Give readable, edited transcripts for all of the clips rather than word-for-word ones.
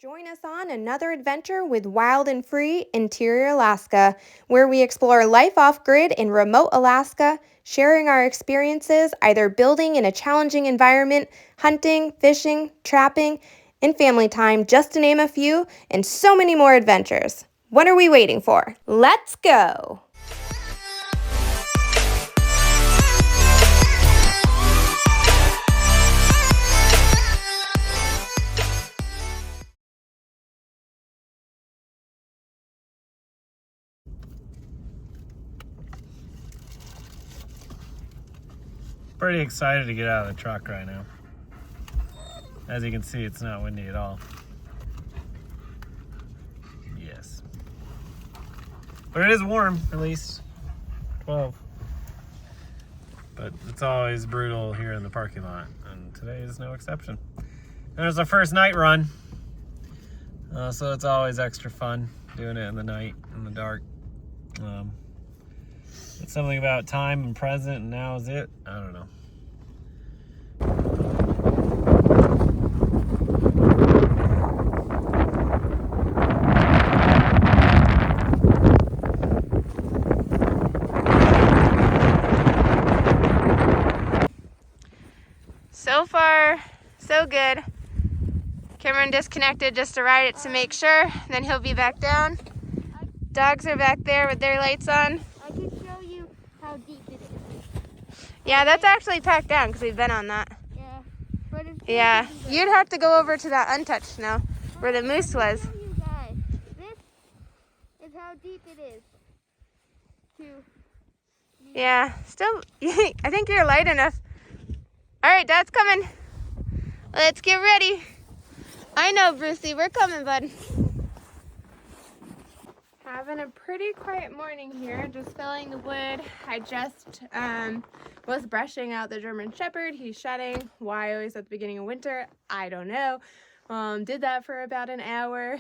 Join us on another adventure with Wild and Free Interior Alaska, where we explore life off-grid in remote Alaska, sharing our experiences either building in a challenging environment, hunting, fishing, trapping, and family time, just to name a few, and so many more adventures. What are we waiting for? Let's go! Pretty excited to get out of the truck right now. As you can see, it's not windy at all. Yes. But it is warm, at least 12. But it's always brutal here in the parking lot, and today is no exception. And it's our first night run, so it's always extra fun doing it in the night, in the dark. It's something about time and present, and now is it? I don't know. So far, so good. Cameron disconnected just to ride it to make sure, then he'll be back down. Dogs are back there with their lights on. I can show you how deep it is. Yeah, that's actually packed down because we've been on that. Yeah, but it's Yeah, you'd have to go over to that untouched snow where the moose was. Show you guys. This is how deep it is. Yeah, still, I think you're light enough. All right, Dad's coming. Let's get ready. I know, Brucey, we're coming, bud. Having a pretty quiet morning here, just felling the wood. I just was brushing out the German Shepherd. He's shedding. Why always at the beginning of winter? I don't know. Did that for about an hour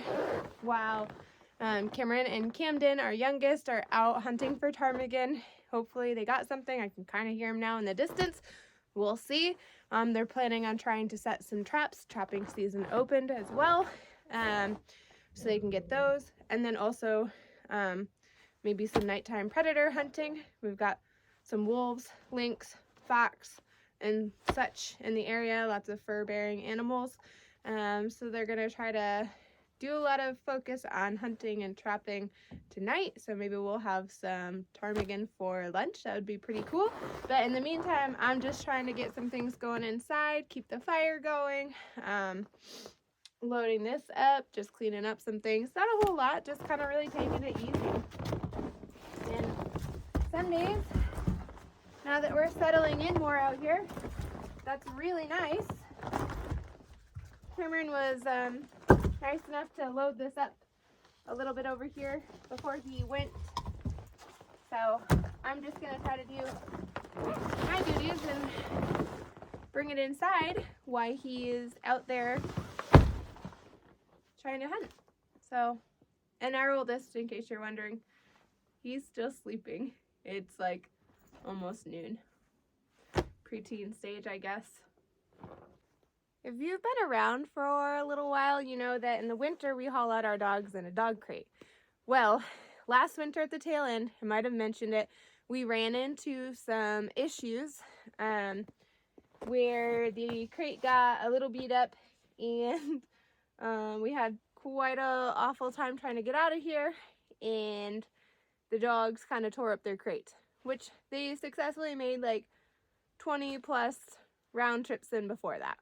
while Cameron and Camden, our youngest, are out hunting for ptarmigan. Hopefully they got something. I can kind of hear them now in the distance. We'll see. They're planning on trying to set some traps. Trapping season opened as well, so they can get those. And then also maybe some nighttime predator hunting. We've got some wolves, lynx, fox, and such in the area. Lots of fur-bearing animals. So they're going to try to do a lot of focus on hunting and trapping tonight, so maybe we'll have some ptarmigan for lunch. That would be pretty cool. But in the meantime, I'm just trying to get some things going inside, keep the fire going, loading this up, just cleaning up some things. Not a whole lot, just kind of really taking it easy. And some days, now that we're settling in more out here, that's really nice. Cameron was nice enough to load this up a little bit over here before he went. So I'm just going to try to do my duties and bring it inside while he is out there trying to hunt. So, and our oldest, in case you're wondering, he's still sleeping. It's like almost noon. Preteen stage, I guess. If you've been around for a little while, you know that in the winter we haul out our dogs in a dog crate. Well, last winter at the tail end, I might have mentioned it, we ran into some issues where the crate got a little beat up, and we had quite a awful time trying to get out of here, and the dogs kind of tore up their crate, which they successfully made like 20 plus round trips in before that.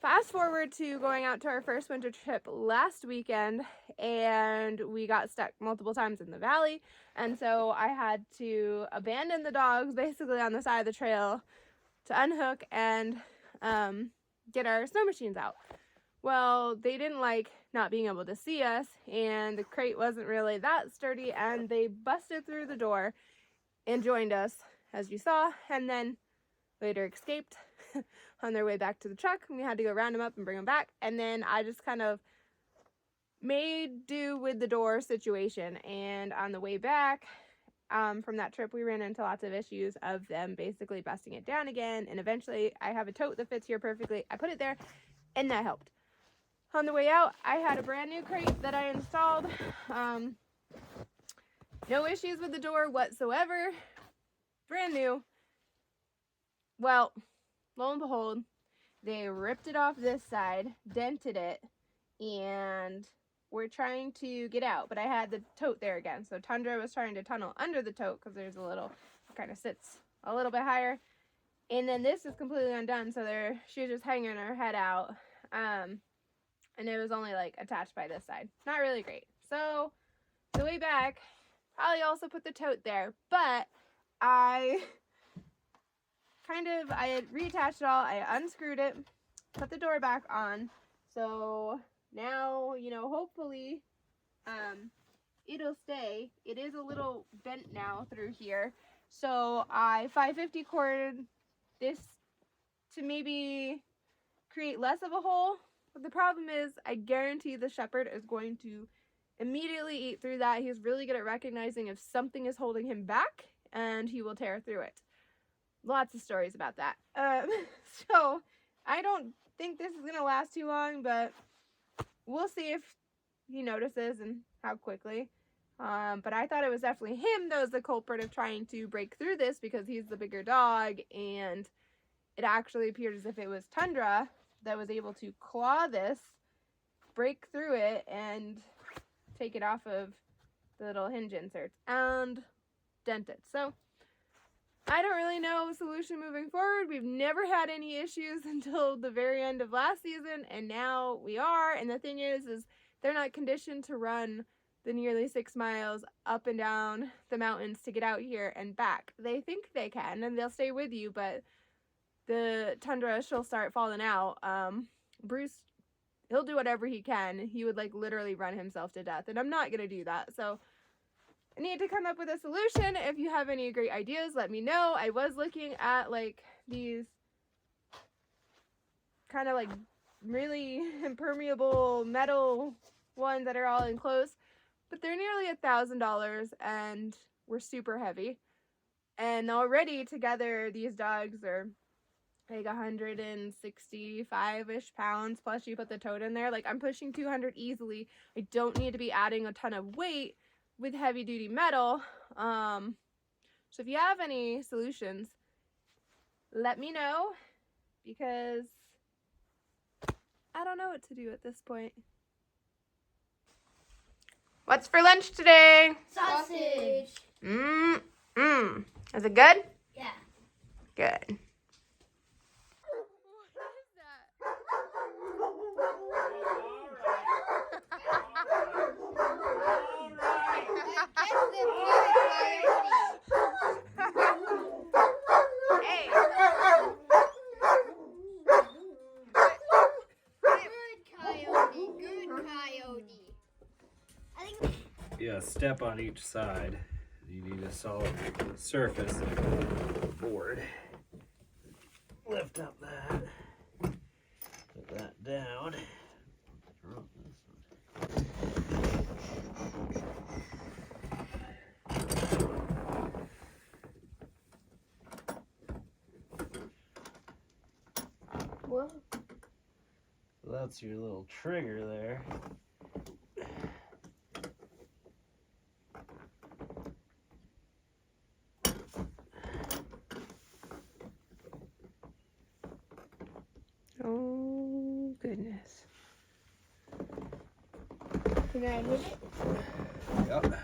Fast forward to going out to our first winter trip last weekend, and we got stuck multiple times in the valley, and so I had to abandon the dogs basically on the side of the trail to unhook and get our snow machines out. Well, they didn't like not being able to see us, and the crate wasn't really that sturdy, and they busted through the door and joined us, as you saw, and then later escaped on their way back to the truck, and we had to go round them up and bring them back. And then I just kind of made do with the door situation, and on the way back from that trip, we ran into lots of issues of them basically busting it down again, and eventually I have a tote that fits here perfectly. I put it there, and that helped. On the way out, I had a brand new crate that I installed. No issues with the door whatsoever. Brand new. Well, lo and behold, they ripped it off this side, dented it, and we're trying to get out. But I had the tote there again. So Tundra was trying to tunnel under the tote because there's a little, kind of sits a little bit higher. And then this is completely undone. So she was just hanging her head out. And it was only like attached by this side. Not really great. So the way back, probably also put the tote there. But I had reattached it all. I unscrewed it, put the door back on. So now, hopefully it'll stay. It is a little bent now through here. So I 550 corded this to maybe create less of a hole. But the problem is, I guarantee the shepherd is going to immediately eat through that. He's really good at recognizing if something is holding him back, and he will tear through it. Lots of stories about that. So I don't think this is going to last too long, but we'll see if he notices and how quickly. But I thought it was definitely him that was the culprit of trying to break through this because he's the bigger dog, and it actually appeared as if it was Tundra that was able to claw this, break through it, and take it off of the little hinge inserts and dent it. So I don't really know a solution moving forward. We've never had any issues until the very end of last season, and now we are. And the thing is they're not conditioned to run the nearly 6 miles up and down the mountains to get out here and back. They think they can, and they'll stay with you, but the Tundra, she'll start falling out. Bruce, he'll do whatever he can. He would literally run himself to death, and I'm not gonna do that. So I need to come up with a solution. If you have any great ideas, let me know. I was looking at these kind of really impermeable metal ones that are all enclosed, but they're nearly $1,000 and we're super heavy. And already together these dogs are 165-ish pounds, plus you put the tote in there. I'm pushing 200 easily. I don't need to be adding a ton of weight with heavy duty metal. So if you have any solutions, let me know, because I don't know what to do at this point. What's for lunch today? Sausage. Is it good? Yeah. Good. Hey. Good coyote. I think Yeah, step on each side. You need a solid surface board. Lift up that. Put that down. Whoa. That's your little trigger there. Oh, goodness. Can I hit it? Yep.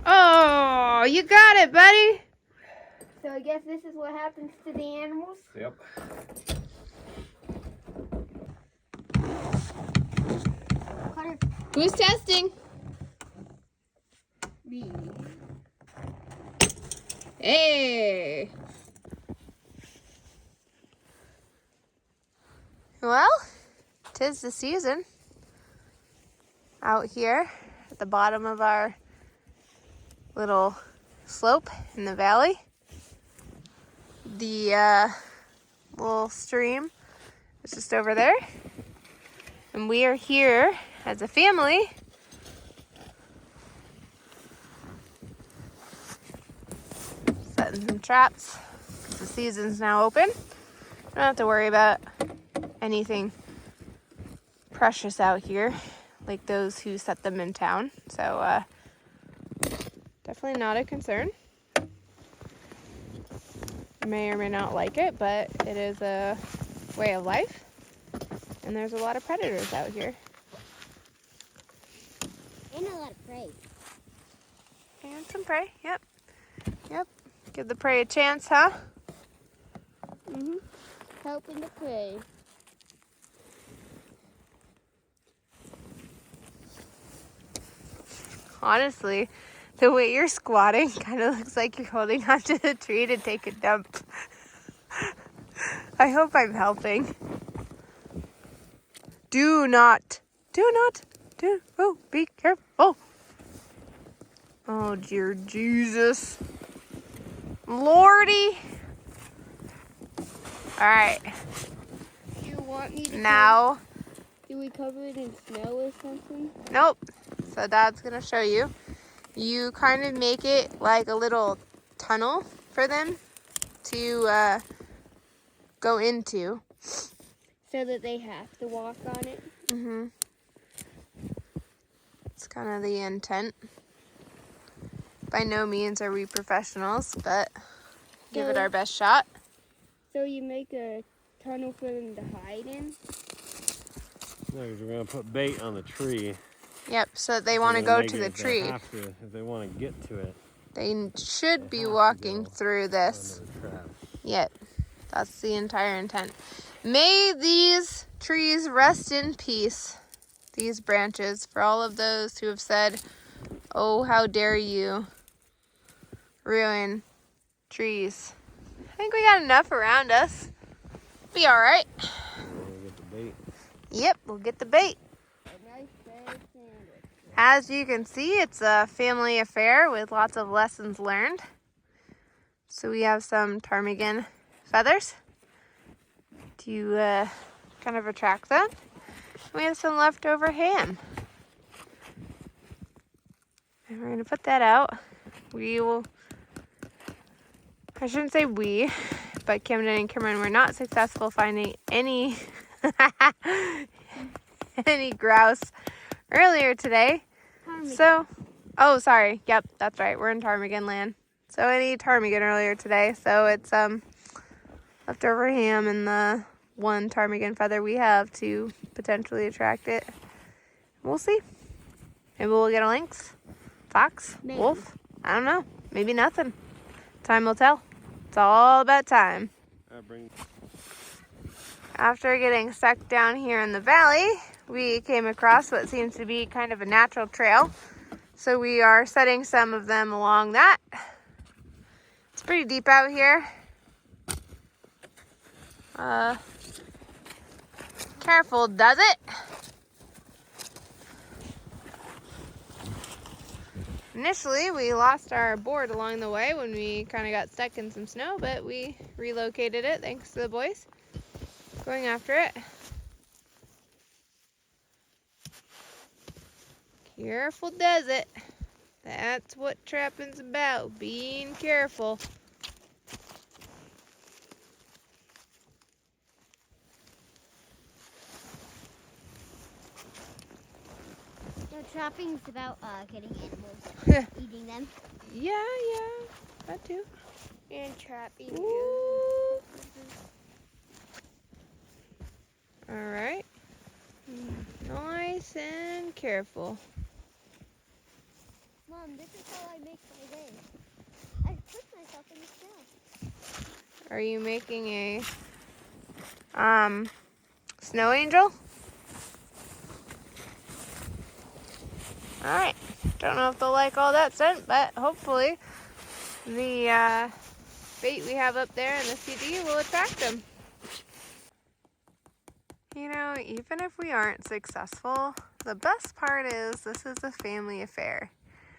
Oh, you got it, buddy. So I guess this is what happens to the animals. Yep. Cutter. Who's testing? Me. Hey. Well, 'tis the season out here at the bottom of our little slope in the valley. The little stream is just over there. And we are here as a family setting some traps. The season's now open. Don't have to worry about anything precious out here, like those who set them in town. So definitely not a concern. May or may not like it, but it is a way of life, and there's a lot of predators out here. And a lot of prey. And some prey, yep. Yep. Give the prey a chance, huh? Mm-hmm. Helping the prey. Honestly, the way you're squatting kind of looks like you're holding onto the tree to take a dump. I hope I'm helping. Oh, be careful. Oh, dear Jesus. Lordy. All right. Do you want me to Now. do we cover it in snow or something? Nope. So Dad's going to show you. You kind of make it like a little tunnel for them to go into. So that they have to walk on it? Mm-hmm. It's kind of the intent. By no means are we professionals, but give it our best shot. So you make a tunnel for them to hide in? No, because we're going to put bait on the tree. Yep, so they want to go to the tree. If they want to get to it. They should be walking through this. Under the trap. Yep, that's the entire intent. May these trees rest in peace, these branches, for all of those who have said, oh, how dare you ruin trees. I think we got enough around us. Be all right. We'll get the bait. Yep, we'll get the bait. A nice bag sandwich. As you can see, it's a family affair with lots of lessons learned. So we have some ptarmigan feathers to kind of attract them. We have some leftover ham. And we're going to put that out. I shouldn't say we, but Camden and Cameron were not successful finding any grouse earlier today. Ptarmigan. Oh, sorry. Yep, that's right. We're in ptarmigan land. So any ptarmigan earlier today. So it's leftover ham and the one ptarmigan feather we have to potentially attract it. We'll see. Maybe we'll get a lynx, fox, Maybe. wolf. I don't know. Maybe nothing. Time will tell. It's all about time. After getting stuck down here in the valley, we came across what seems to be kind of a natural trail. So we are setting some of them along that. It's pretty deep out here. Careful, does it? Initially, we lost our board along the way when we kind of got stuck in some snow, but we relocated it thanks to the boys going after it. Careful does it. That's what trapping's about, being careful. So trapping's about getting animals, eating them. Yeah, that too. And trapping. Ooh. All right. Nice and careful. Mom, this is how I make my way. I put myself in the snow. Are you making a snow angel? All right. Don't know if they'll like all that scent, but hopefully the bait we have up there in the CD will attract them. You know, even if we aren't successful, the best part is this is a family affair.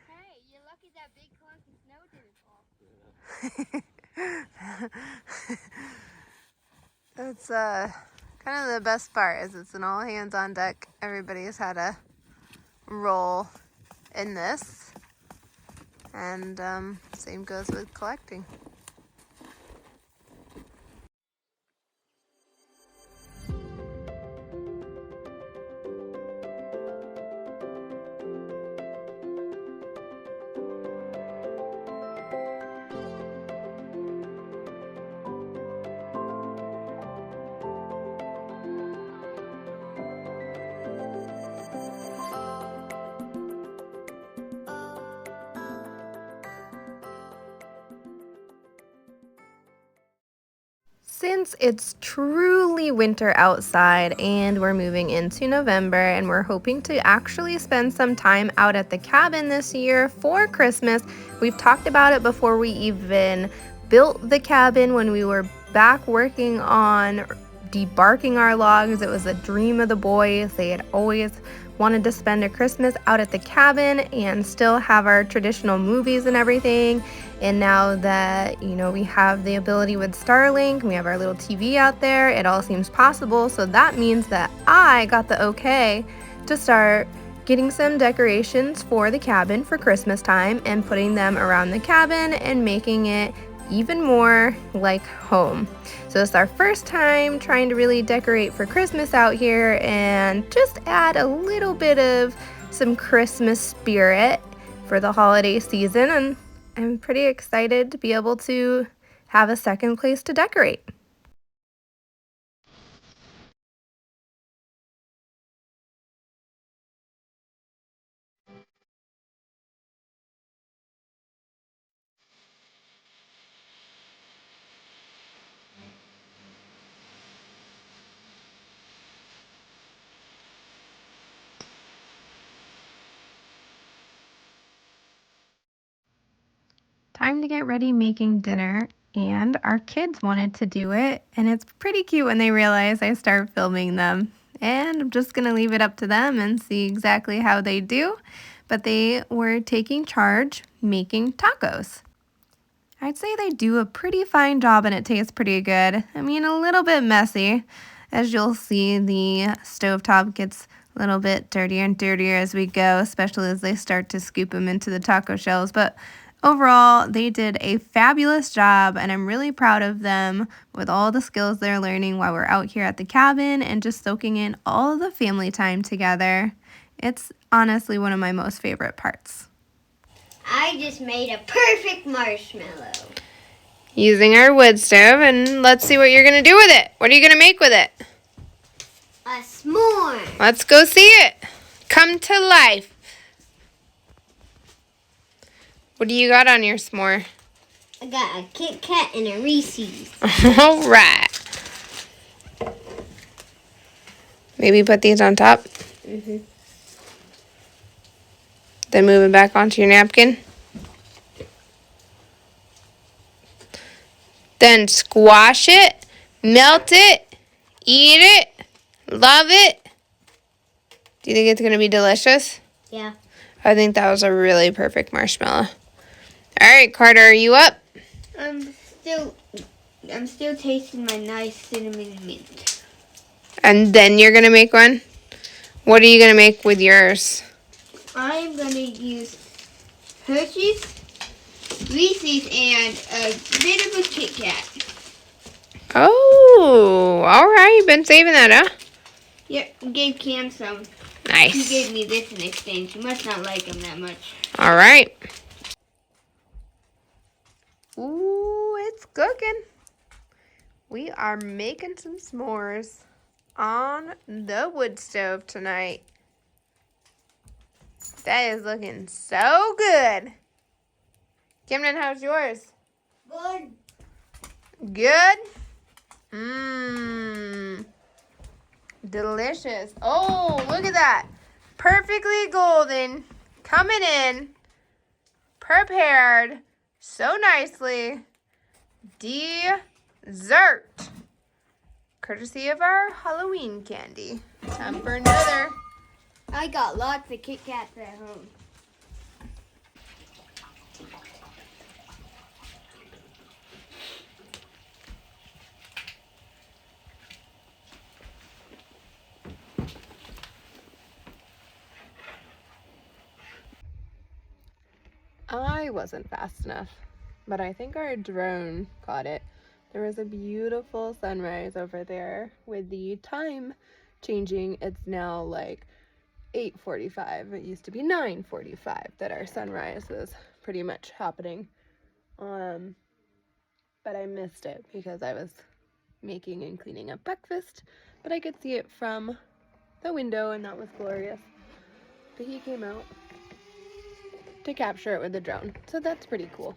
Hey, you're lucky that big clump of snow didn't fall. That's kind of the best part is it's an all hands on deck. Everybody's had a role in this, and same goes with collecting. Since it's truly winter outside and we're moving into November and we're hoping to actually spend some time out at the cabin this year for Christmas, we've talked about it before we even built the cabin when we were back working on debarking our logs. It was a dream of the boys. They had always wanted to spend a Christmas out at the cabin and still have our traditional movies and everything. And now that, we have the ability with Starlink, we have our little TV out there, it all seems possible. So that means that I got the okay to start getting some decorations for the cabin for Christmas time and putting them around the cabin and making it even more like home. So it's our first time trying to really decorate for Christmas out here and just add a little bit of some Christmas spirit for the holiday season, and I'm pretty excited to be able to have a second place to decorate. Time to get ready making dinner, and our kids wanted to do it, and it's pretty cute when they realize I start filming them. And I'm just going to leave it up to them and see exactly how they do. But they were taking charge making tacos. I'd say they do a pretty fine job and it tastes pretty good. I mean, a little bit messy. As you'll see, the stovetop gets a little bit dirtier and dirtier as we go, especially as they start to scoop them into the taco shells. But overall, they did a fabulous job, and I'm really proud of them with all the skills they're learning while we're out here at the cabin and just soaking in all of the family time together. It's honestly one of my most favorite parts. I just made a perfect marshmallow. Using our wood stove, and let's see what you're going to do with it. What are you going to make with it? A s'more. Let's go see it. Come to life. What do you got on your s'more? I got a Kit Kat and a Reese's. All right. Maybe put these on top. Mm-hmm. Then move it back onto your napkin. Then squash it, melt it, eat it, love it. Do you think it's going to be delicious? Yeah. I think that was a really perfect marshmallow. All right, Carter, are you up? I'm still tasting my nice cinnamon mint. And then you're going to make one? What are you going to make with yours? I'm gonna use Hershey's, Reese's, and a bit of a Kit Kat. Oh, all right. You've been saving that, huh? Yep, gave Cam some. Nice. He gave me this in exchange. He must not like him that much. All right. Ooh, it's cooking. We are making some s'mores on the wood stove tonight. That is looking so good. Camden, how's yours? Good. Good? Mmm. Delicious. Oh, look at that. Perfectly golden. Coming in. Prepared so nicely. Dessert. Courtesy of our Halloween candy. Time for another. I got lots of Kit Kats at home. I wasn't fast enough, but I think our drone caught it. There was a beautiful sunrise over there with the time changing. It's now like 8:45. It used to be 9:45 that our sunrise was pretty much happening. But I missed it because I was making and cleaning up breakfast, but I could see it from the window, and that was glorious. But he came out to capture it with the drone, so that's pretty cool.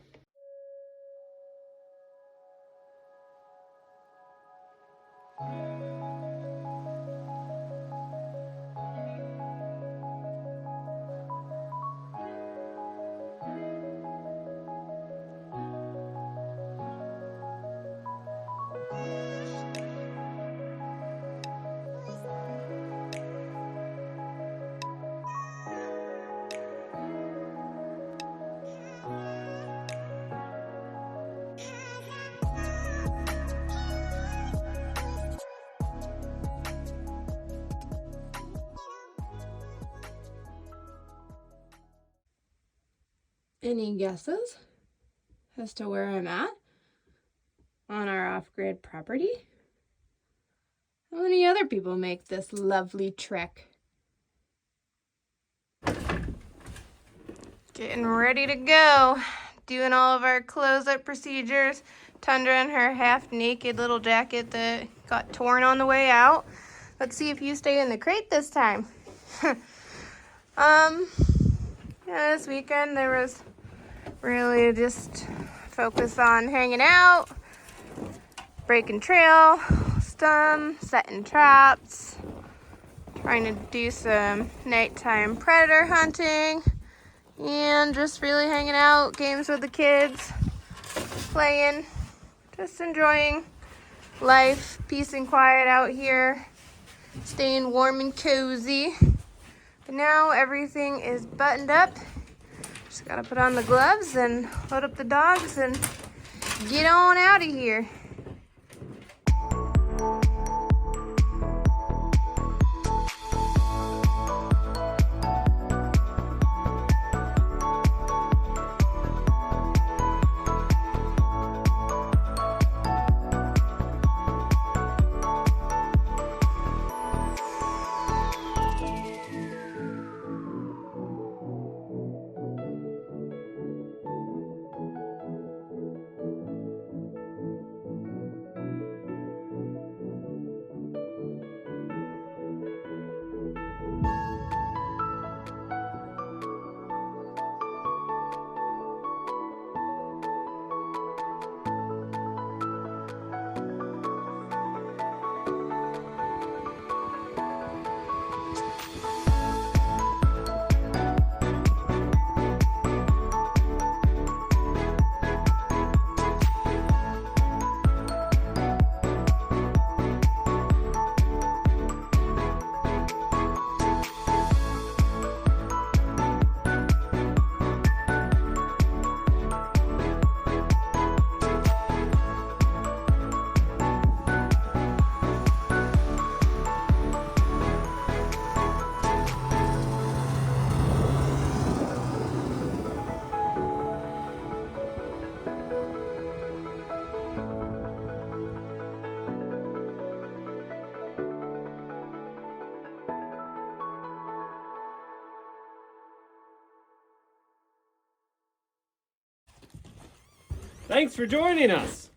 Any guesses as to where I'm at on our off-grid property? How many other people make this lovely trek? Getting ready to go. Doing all of our close-up procedures. Tundra in her half-naked little jacket that got torn on the way out. Let's see if you stay in the crate this time. Yeah, this weekend there was really just focus on hanging out, breaking trail, setting traps, trying to do some nighttime predator hunting, and just really hanging out, games with the kids, playing, just enjoying life, peace and quiet out here, staying warm and cozy. But now everything is buttoned up. Just gotta put on the gloves and load up the dogs and get on out of here. Thanks for joining us.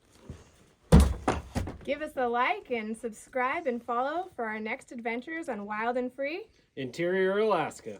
Give us a like and subscribe and follow for our next adventures on Wild and Free. Interior Alaska.